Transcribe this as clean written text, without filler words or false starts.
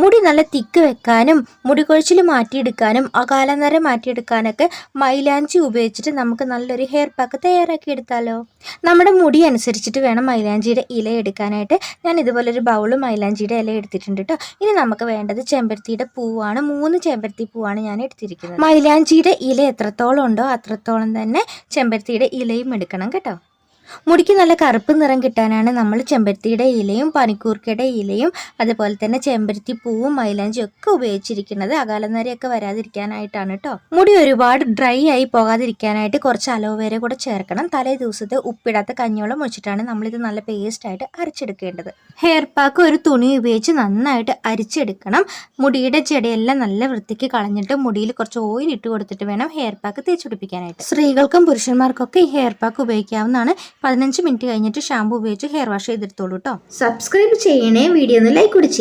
മുടി നല്ല തിക്ക് വെക്കാനും മുടി കൊഴിച്ചിൽ മാറ്റിയെടുക്കാനും അകാലനര മാറ്റിയെടുക്കാനൊക്കെ മൈലാഞ്ചി ഉപയോഗിച്ചിട്ട് നമുക്ക് നല്ലൊരു ഹെയർ പാക്ക് തയ്യാറാക്കി എടുത്താലോ. നമ്മുടെ മുടി അനുസരിച്ചിട്ട് വേണം മൈലാഞ്ചിയുടെ ഇല എടുക്കാനായിട്ട്. ഞാൻ ഇതുപോലൊരു ബൗള് മൈലാഞ്ചിയുടെ ഇല എടുത്തിട്ടുണ്ട് കേട്ടോ. ഇനി നമുക്ക് വേണ്ടത് ചെമ്പരത്തിയുടെ പൂവാണ്. 3 ചെമ്പരത്തി പൂവാണ് ഞാൻ എടുത്തിരിക്കുന്നത്. മൈലാഞ്ചിയുടെ ഇല എത്രത്തോളം ഉണ്ടോ അത്രത്തോളം തന്നെ ചെമ്പരത്തിയുടെ ഇലയും എടുക്കണം കേട്ടോ. മുടിക്ക് നല്ല കറുപ്പ് നിറം കിട്ടാനാണ് നമ്മൾ ചെമ്പരത്തിയുടെ ഇലയും പനിക്കൂർക്കയുടെ ഇലയും അതുപോലെ തന്നെ ചെമ്പരത്തി പൂവും മൈലാഞ്ചിയും ഒക്കെ ഉപയോഗിച്ചിരിക്കുന്നത്. അകാലനരയൊക്കെ വരാതിരിക്കാനായിട്ടാണ് കേട്ടോ. മുടി ഒരുപാട് ഡ്രൈ ആയി പോകാതിരിക്കാനായിട്ട് കുറച്ച് അലോവേര കൂടെ ചേർക്കണം. തലേ ദിവസത്തെ ഉപ്പിടാത്ത കഞ്ഞിവെള്ളം ഒഴിച്ചിട്ടാണ് നമ്മളിത് നല്ല പേസ്റ്റായിട്ട് അരച്ചെടുക്കേണ്ടത്. ഹെയർ പാക്ക് ഒരു തുണി ഉപയോഗിച്ച് നന്നായിട്ട് അരിച്ചെടുക്കണം. മുടിയുടെ ജടയെല്ലാം നല്ല വൃത്തിക്ക് കളഞ്ഞിട്ട് മുടിയിൽ കുറച്ച് ഓയിൽ ഇട്ട് കൊടുത്തിട്ട് വേണം ഹെയർ പാക്ക് തേച്ച് പിടിപ്പിക്കാനായിട്ട്. സ്ത്രീകൾക്കും പുരുഷന്മാർക്കൊക്കെ ഈ ഹെയർ പാക്ക് ഉപയോഗിക്കാവുന്നതാണ്. 15 മിനിറ്റ് കഴിഞ്ഞിട്ട് ഷാമ്പു ഉപയോഗിച്ച് ഹെയർ വാഷ് ചെയ്തെടുത്തോളൂ കേട്ടോ. സബ്സ്ക്രൈബ് ചെയ്യണേ, വീഡിയോ ഒന്ന് ലൈക്ക് കൂടി ചെയ്യേ.